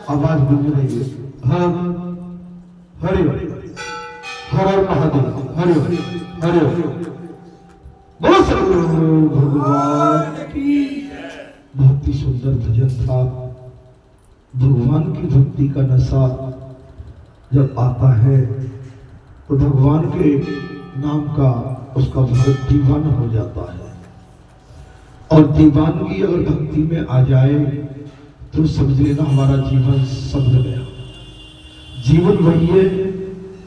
आवाज गूंज रही है। हाँ, हरि हर महादेव, हरि हरि बोलो सतगुरु भगवान की। बहुत ही सुंदर भजन था। भगवान की भक्ति का नशा जब आता है तो भगवान के नाम का उसका भक्त दीवाना हो जाता है। और दीवानगी अगर भक्ति में आ जाए तो समझ लेना हमारा जीवन समझ गया। जीवन वही है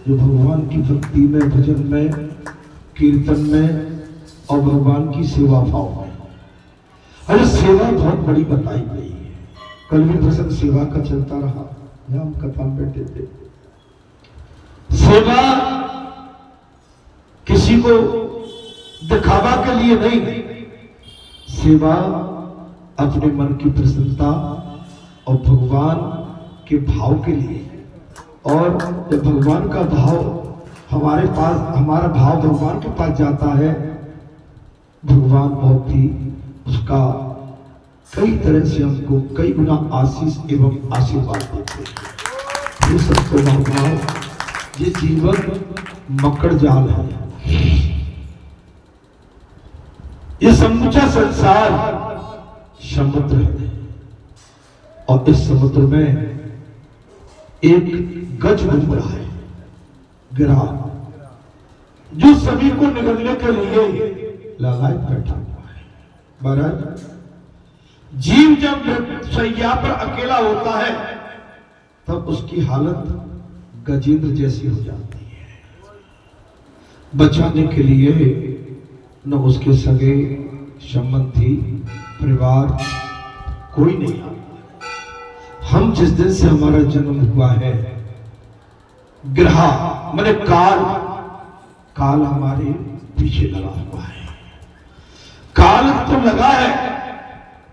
जो भगवान की भक्ति में, भजन में, कीर्तन में और भगवान की सेवा भाव में। अरे सेवा बहुत बड़ी बताई गई है। कल भी प्रसंग सेवा का चलता रहा, हम कथा में बैठे थे। सेवा किसी को दिखावा के लिए नहीं, सेवा अपने मन की प्रसन्नता और भगवान के भाव के लिए। और जब भगवान का भाव हमारे पास, हमारा भाव भगवान के पास जाता है, भगवान बहुत ही उसका कई तरह से हमको कई गुना आशीष एवं आशीर्वाद देते हैं। ये सबको भगवान, ये जीवन मकड़ जाल है। ये समूचा संसार समुद्र है और इस समुद्र में एक गज घूम रहा है, गिरा, जो सभी को निगलने के लिए लालायत बैठा हुआ है। महाराज, जीव जब शैया पर अकेला होता है तब उसकी हालत गजेंद्र जैसी हो जाती है। बचाने के लिए न उसके सगे संबंधी, परिवार कोई नहीं आता। हम जिस दिन से हमारा जन्म हुआ है, ग्रह माने काल, काल हमारे पीछे लगा हुआ है। काल तो लगा है,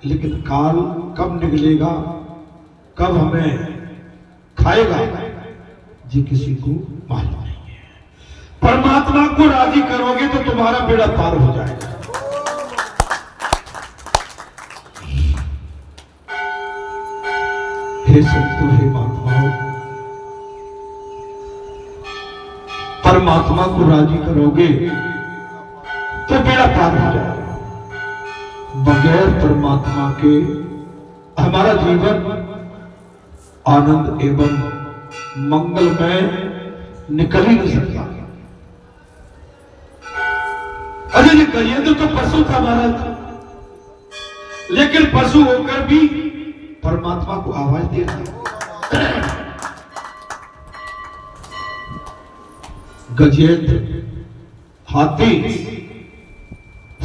लेकिन काल कब निकलेगा, कब हमें खाएगा, जी किसी को मालूम नहीं है। परमात्मा को राजी करोगे तो तुम्हारा बेड़ा पार हो जाएगा। हे संतों, हे महात्माओं, परमात्मा को राजी करोगे तो बेड़ा पार हो जाएगा। बगैर परमात्मा के हमारा जीवन आनंद एवं मंगल में निकल ही नहीं सकता। अरे ये गजेंद्र तो पशु था महाराज, लेकिन पशु होकर भी परमात्मा को आवाज दे रहा। गजेंद्र हाथी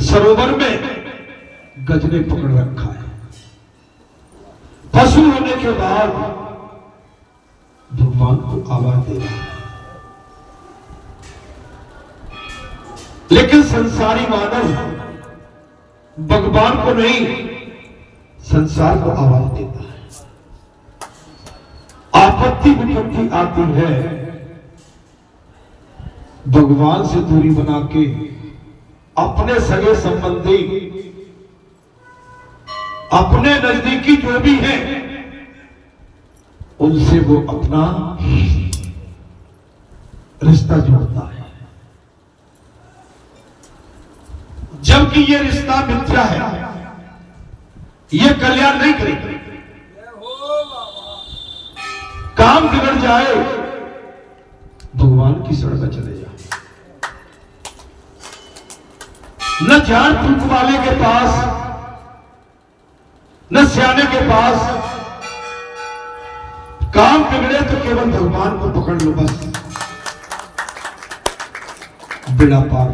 सरोवर में गजने पकड़ रखा है। पशु होने के बाद भगवान को आवाज दे रहा है, लेकिन संसारी मानव भगवान को नहीं, संसार को आवाज देता है। आपत्ति विपत्ति आती है, भगवान से दूरी बना के अपने सगे संबंधी, अपने नजदीकी जो भी हैं, उनसे वो अपना रिश्ता जोड़ता है, जबकि ये रिश्ता मिथ्या है, ये कल्याण नहीं करेगा। काम बिगड़ जाए, भगवान की शरण में चले जाए। न झाड़ फूक वाले के पास, न सियाने के पास, काम बिगड़े तो केवल भगवान को पकड़ लो, बस बेड़ा पार।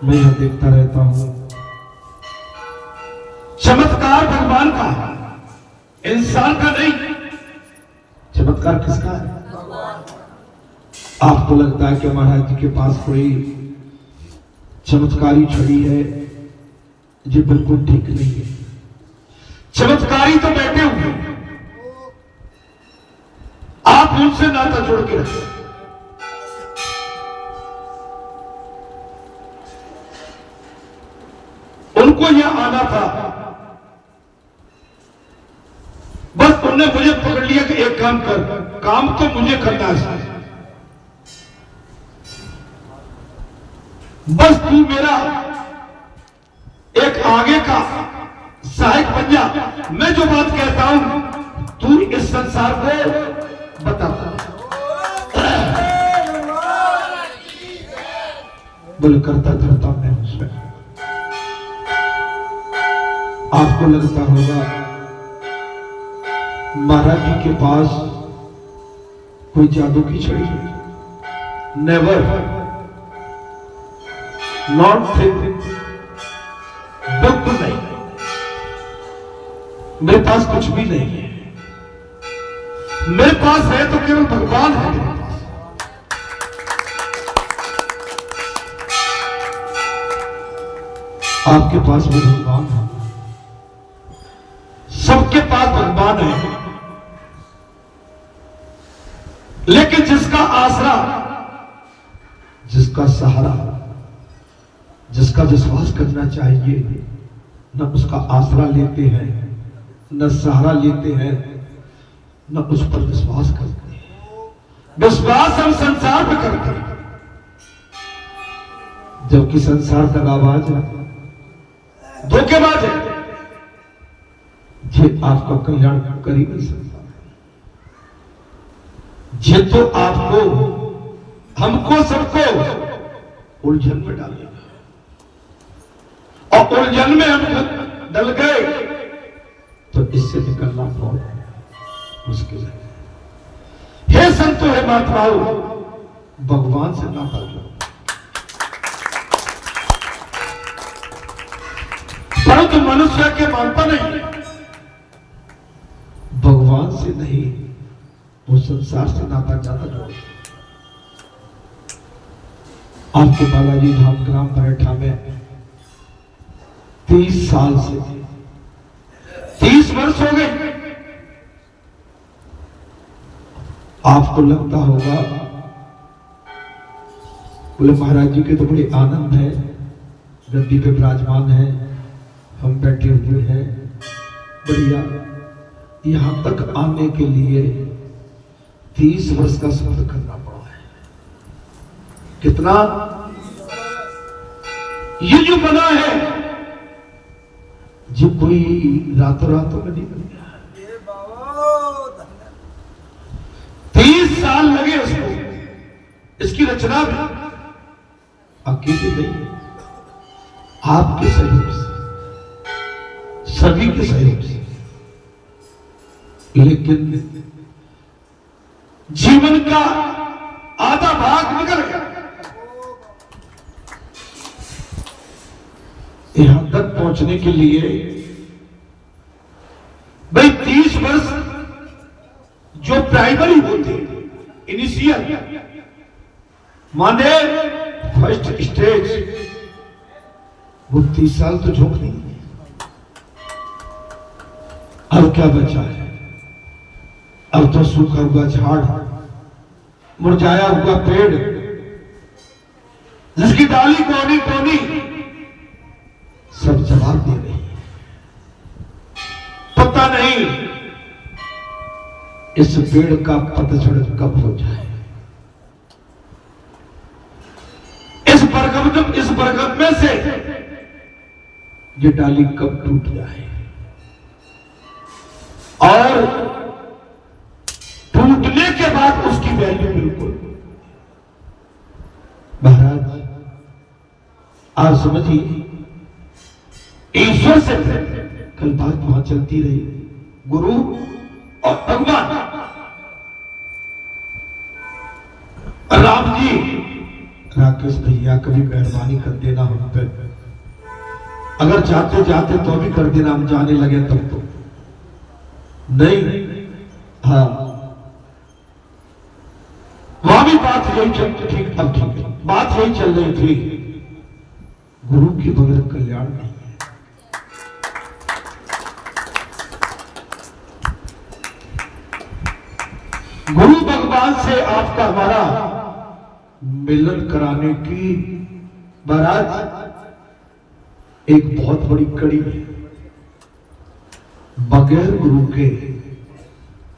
मैं यह देखता रहता हूं, चमत्कार भगवान का है, इंसान का नहीं। चमत्कार किसका है? आपको लगता है कि महाराज जी के पास कोई चमत्कारी छड़ी है, ये बिल्कुल ठीक नहीं है। चमत्कारी तो बैठे हुए, आप उनसे नाता जोड़ के रखें। उनको यह आना था, बस उन्होंने मुझे पकड़ लिया कि एक काम कर, काम तो मुझे करना है, बस तू मेरा एक आगे का सहायक बन जा, मैं जो बात कहता हूं तू इस संसार को बता। बोले करता करता मैं उसमें। आपको लगता होगा महाराज जी के पास कोई जादू की छड़ी है, नेवर, नॉट थिंक, बिल्कुल नहीं, मेरे पास कुछ भी नहीं है, मेरे पास है तो केवल भगवान है मेरे पास। आपके पास भी भगवान है, सबके पास भगवान है, लेकिन जिसका आसरा, जिसका सहारा, जिसका विश्वास करना चाहिए, न उसका आसरा लेते हैं, न सहारा लेते हैं, न उस पर विश्वास करते हैं। विश्वास हम संसार पे करते हैं, जबकि संसार दगाबाज है, धोखेबाज है, ये आपका कल्याण कर ही नहीं सकता, ये तो आपको, हमको, सबको उलझन में डालेगा, और उलझन में हम डल गए तो इससे निकलना बहुत मुश्किल है। हे संतो, हे महात्माओं, भगवान से नाता जोड़ो, परंतु मनुष्य के मानता नहीं, भगवान से नहीं, वो संसार से नाता ज्यादा जोड़ो। आपके बालाजी धाम ग्राम बरेठा में 30 साल से 30 वर्ष हो गए। आपको लगता होगा बोले महाराज जी के तो बड़े आनंद है, गद्दी पे विराजमान है, हम बैठे हुए हैं, बढ़िया। यहां तक आने के लिए 30 वर्ष का सफर करना पड़ा है। कितना? ये जो बना है जो कोई रातों रातों में नहीं बन गया, 30 साल लगे उसको, इसकी रचना भी अकेले नहीं, आपके सहयोग से, सभी के सहयोग से। लेकिन जीवन का आधा भाग निकल गया, यहां तक पहुंचने के लिए भाई 30 वर्ष जो प्राइमरी होते, इनिशियल माने फर्स्ट स्टेज, वो 30 साल तो झोंक नहीं है। अब क्या बचा है? अब तो सूखा हुआ झाड़, मुरझाया हुआ पेड़, जिसकी डाली कोनी कोनी सब जवाब दे रही है। पता नहीं इस पेड़ का पतझड़ कब हो जाए, इस बरगद में से ये डाली कब टूट जाए, और टूटने के बाद उसकी वैल्यू बिल्कुल। महाराज आप समझिए, ईश्वर से कल बात वहां चलती रही, गुरु और भगवान। राम जी, राकेश भैया कभी मेहरबानी कर देना हम पे, अगर जाते जाते तो भी कर देना, हम जाने लगे तब तो नहीं। हाँ, वहां भी बात यही चल, ठीक, अब ठीक है, बात यही चल रही थी, गुरु के बगैर कल्याण नहीं है। गुरु भगवान से आपका हमारा मिलन कराने की, महाराज एक बहुत बड़ी कड़ी है। बगैर गुरु के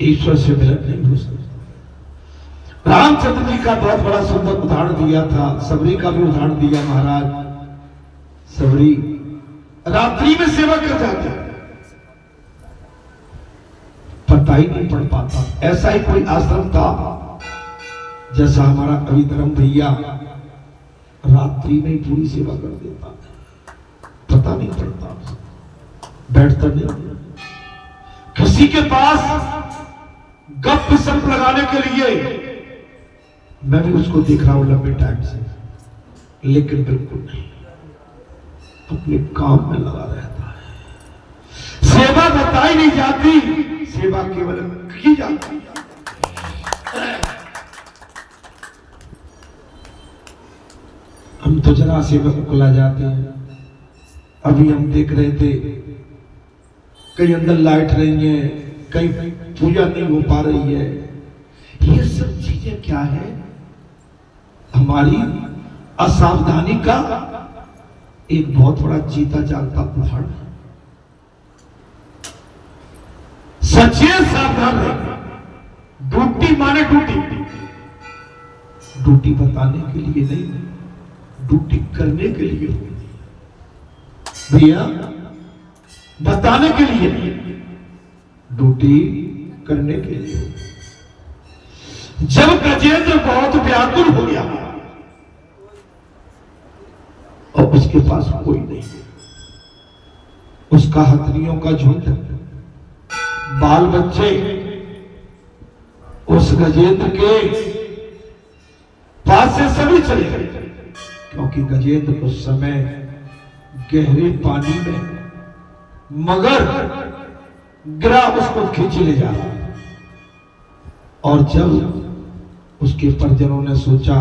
ईश्वर से मिलन नहीं हो सकता। रामचंद्र जी का बहुत बड़ा सुंदर उदाहरण दिया था, सबरी का भी उदाहरण दिया महाराज। सबरी रात्रि में सेवा कर जाते, पता ही नहीं पड़ पाता। ऐसा ही कोई आश्रम था जैसा हमारा अभी धर्म भैया रात्रि में ही पूरी सेवा कर देता, पता नहीं पड़ता, बैठता नहीं। किसी के पास गप सप लगाने के लिए मैं भी उसको देख रहा हूं लंबे टाइम से, लेकिन बिल्कुल नहीं, अपने काम में लगा रहता है। सेवा बताई नहीं जाती, सेवा केवल की जाती है। हम तो जरा सेवा को खुला जाते हैं। अभी हम देख रहे थे कहीं अंदर लाइट नहीं है, कहीं पूजा नहीं हो पा रही है। ये सब चीजें क्या है? हमारी असावधानी का एक बहुत बड़ा जीता जागता उदाहरण है। सचेत सावधान रहे। ड्यूटी माने ड्यूटी, ड्यूटी बताने के लिए नहीं, ड्यूटी करने के लिए भैया, बताने के लिए नहीं, ड्यूटी करने के लिए। जब गजेंद्र बहुत व्याकुल हो गया और उसके पास कोई नहीं, उसका हथनियों का झुंड, बाल बच्चे उस गजेंद्र के पास से सभी चले गए, क्योंकि गजेंद्र उस समय गहरे पानी में मगर गिरा, उसको खींच ले जा रहा। और जब उसके परिजनों ने सोचा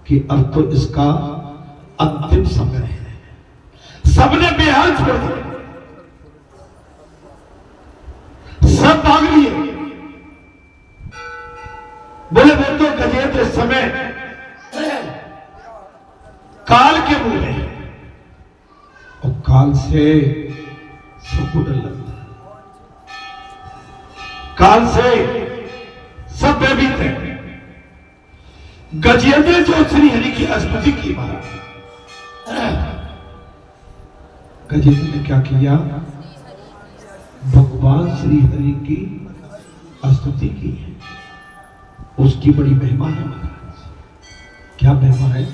कि अब तो इसका अंतिम समय है, सबने बेहाल छोड़ दिया, सब भाग लिए। बोले वो तो गजेंद्र समय काल के मुंह में, और काल से सबको डर लगता है, काल से सब भयभीत है। गजेंद्र जो श्री हरि की स्तुति की महाराज, गजेंद्र ने क्या किया? भगवान श्री हरि की स्तुति की है। उसकी बड़ी महिमा है महाराज। क्या महिमा है?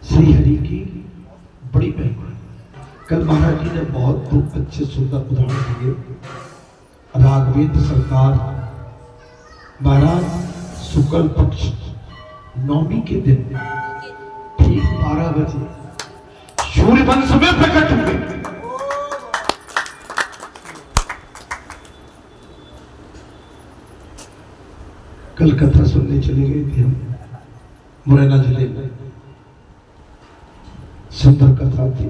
श्री हरि की बड़ी महिमा है। कल महाराज जी ने बहुत अच्छे सुंदर उदाहरण दिए। राघवेंद्र सरकार महाराज शुक्ल पक्ष नवमी के दिन ठीक 12 बजे सूर्यवंश में प्रकट हुए। कल कथा सुनने चले गए थे हम मुरैना जिले में, सुंदर कथा थी।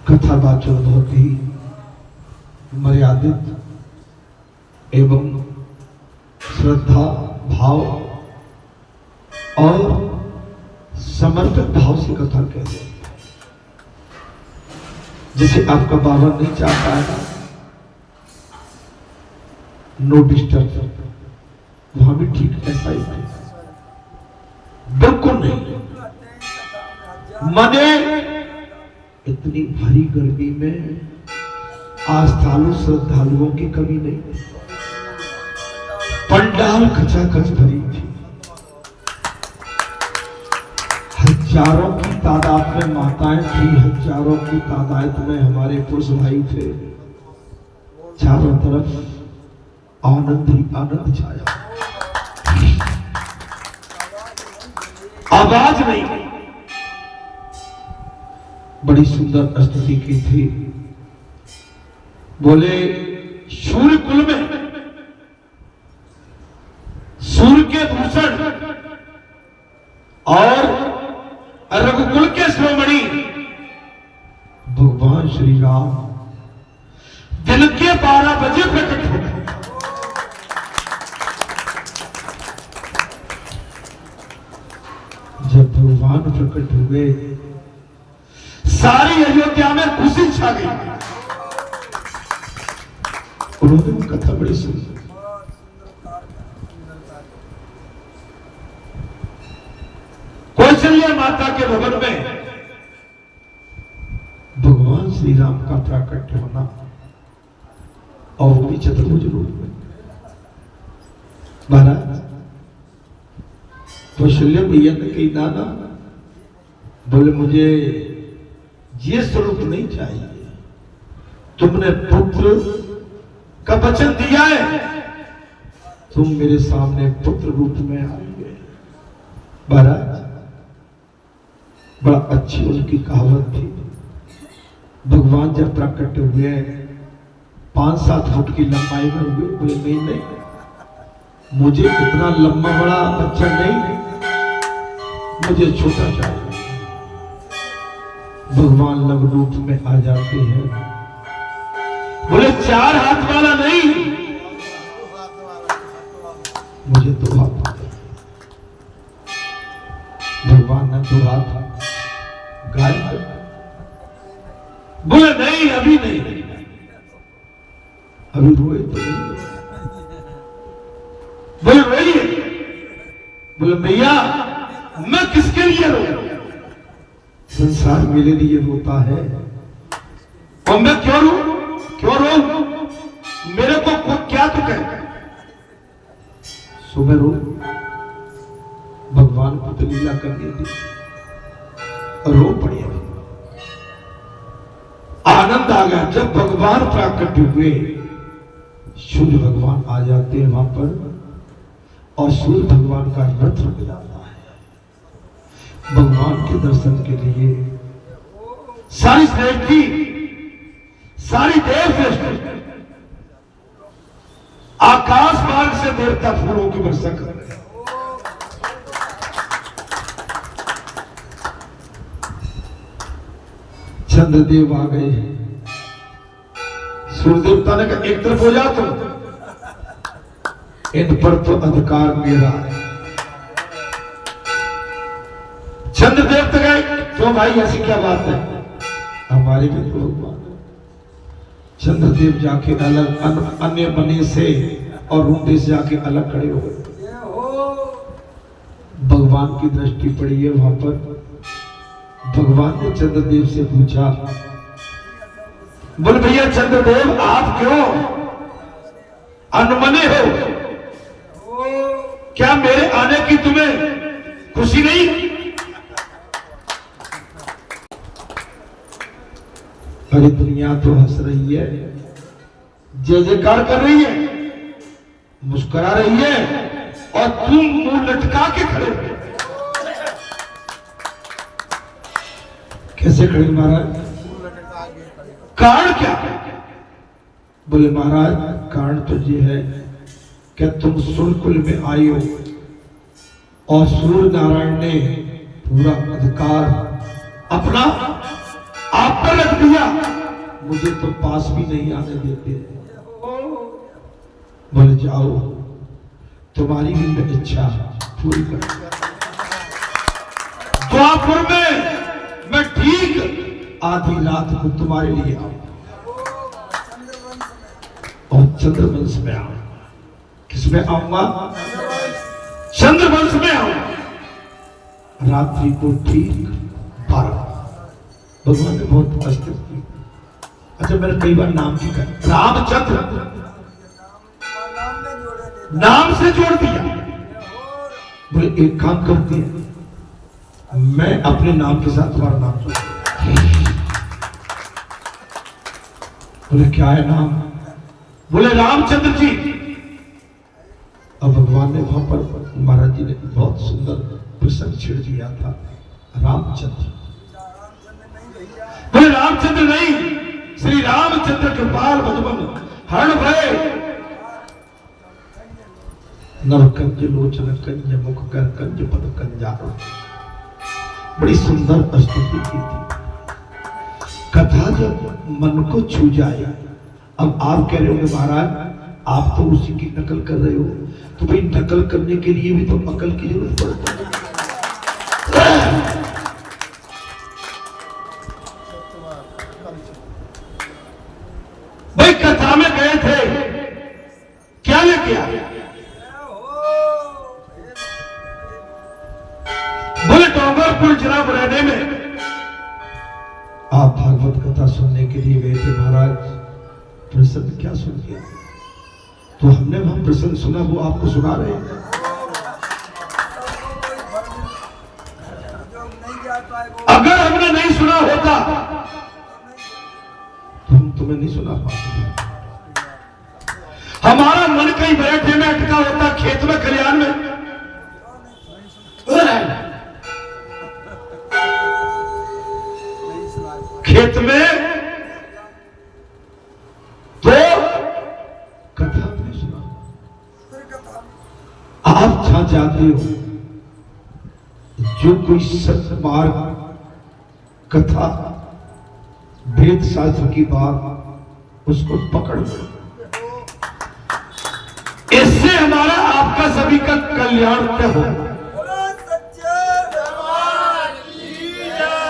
कथा वाचक बहुत ही मर्यादित एवं श्रद्धा भाव और समर्पित भाव से कथा कहते हैं। जैसे आपका बाबा नहीं चाहता है नो डिस्टर्ब, वहां भी ठीक ऐसा ही है, बिल्कुल नहीं। मने इतनी भारी गर्मी में आस्थालु श्रद्धालुओं की कमी नहीं, पंडाल खचाखच भरी थी। हजारों की तादाद में माताएं थी, हजारों की तादाद में हमारे पुरुष भाई थे। चारों तरफ आनंद ही आनंद छाया, आवाज नहीं। बड़ी सुंदर स्तुति की थी। बोले सूर्य कुल में सूर्य के भूषण और रघुकुल के शिरोमणि भगवान श्री राम दिन के 12 बजे प्रकट हो गए। जब भगवान प्रकट हुए सारी अयोध्या में खुशी छा गई। उन्होंने कथा बड़ी सुनी। कौशल्या माता के भवन में भगवान श्री राम का प्राकट्य होना और वो भी चतुर्भुज रूप में। महाराज कौशल्या भैया ने कही नाना, बोले मुझे ये स्वरूप नहीं चाहिए, तुमने पुत्र का वचन दिया है, तुम मेरे सामने पुत्र रूप में आएंगे। महाराज बड़ा अच्छी उनकी कहावत थी। भगवान जब प्रकट हुए 5-7 फुट की लंबाई में हुए, बोले नहीं, मुझे इतना लंबा बड़ा बच्चा नहीं, मुझे छोटा चाहिए। भगवान लव रूप में आ जाते हैं, बोले 4 हाथ वाला नहीं, मुझे 2 हाथ वाला। भगवान ने 2 हाथ गाय कर, बोले नहीं, अभी नहीं, अभी रोए तो नहीं। बोले रोइए, बोले भैया मैं किसके लिए रो? संसार मेरे लिए रोता है और मैं क्यों रो? मेरे को क्या दुख है? सुबह रो, भगवान को तो लीला करने दी, रो पड़े। आनंद आ गया जब भगवान प्राकट हुए। सूर्य भगवान आ जाते हैं वहां पर और सूर्य भगवान का रथ रुक जाता है। भगवान के दर्शन के लिए सारी सृष्टि, सारी देव सृष्टि आकाश मार्ग से देवता फूलों की वर्षा कर रहे हैं। चंद्रदेव आ गए हैं। सूर्य देवता ने कहा एक तरफ हो जा तुम, इन पर तो अधिकार मेरा है। चंद्रदेव तो गए, क्यों भाई ऐसी क्या बात है? हमारी भी तो बात है। चंद्रदेव जाके अलग अन्य बने से और रूपे से जाके अलग खड़े हो गए। भगवान की दृष्टि पड़ी है वहां पर। भगवान ने चंद्रदेव से पूछा, बोले भैया चंद्रदेव आप क्यों अनमने हो? क्या मेरे आने की तुम्हें खुशी नहीं? अरे दुनिया तो हंस रही है, जय जयकार कर रही है, मुस्कुरा रही है और तुम मुंह लटका के खड़े हो। कैसे खड़े महाराज? कारण क्या? बोले महाराज कारण तो ये है कि तुम सुरकुल में आई हो और सूर्य नारायण ने पूरा अधिकार अपना आप पर रख दिया, मुझे तो पास भी नहीं आने देते। बोले जाओ तुम्हारी भी मैं इच्छा पूरी कर। द्वापर में मैं ठीक आधी रात को तुम्हारे लिए आऊं और चंद्रवंश में आऊं। किसमें आऊंगा? चंद्रवंश में आऊं। रात्रि को ठीक 12। भगवान ने बहुत अस्तित्व की। अच्छा मैंने कई बार नाम की कहा, रामचंद्र नाम से जोड़ दिया। बोले एक काम करते हैं, मैं अपने नाम के साथ तुम्हारा नाम जोड़। बोले क्या है नाम? बोले रामचंद्र जी। अब भगवान ने वहां पर महाराज जी ने बहुत सुंदर प्रसंग छेड़ दिया था। रामचंद्र, बोले रामचंद्र नहीं, श्री रामचंद्र कृपाल भजमन हरण भय नवकंज लोचन कंज मुख कर कंज पद कंजारो। बड़ी सुंदर स्तुति की थी। कथा जब मन को छू जाए। अब आप कह रहे होंगे महाराज आप तो उसी की नकल कर रहे हो, तो भाई नकल करने के लिए भी तो अकल की जरूरत पड़ती है। गोरखपुर जिला मुरैना में आप भागवत कथा सुनने के लिए गए थे महाराज। प्रसंग क्या सुन लिया? तो हमने वहां प्रसंग सुना, वो आपको सुना रहे हैं। अगर हमने नहीं सुना होता तो हम तुम्हें नहीं सुना पाते। हमारा मन कहीं बैठे में अटका होता, खेत में खलिहान में। खेत में तो कथा नहीं सुना। आप जहां जाते हो, जो कोई सत्मार्ग कथा वेद शास्त्र की बात, उसको पकड़ लो। इससे हमारा आपका सभी का कल्याण तय होगा।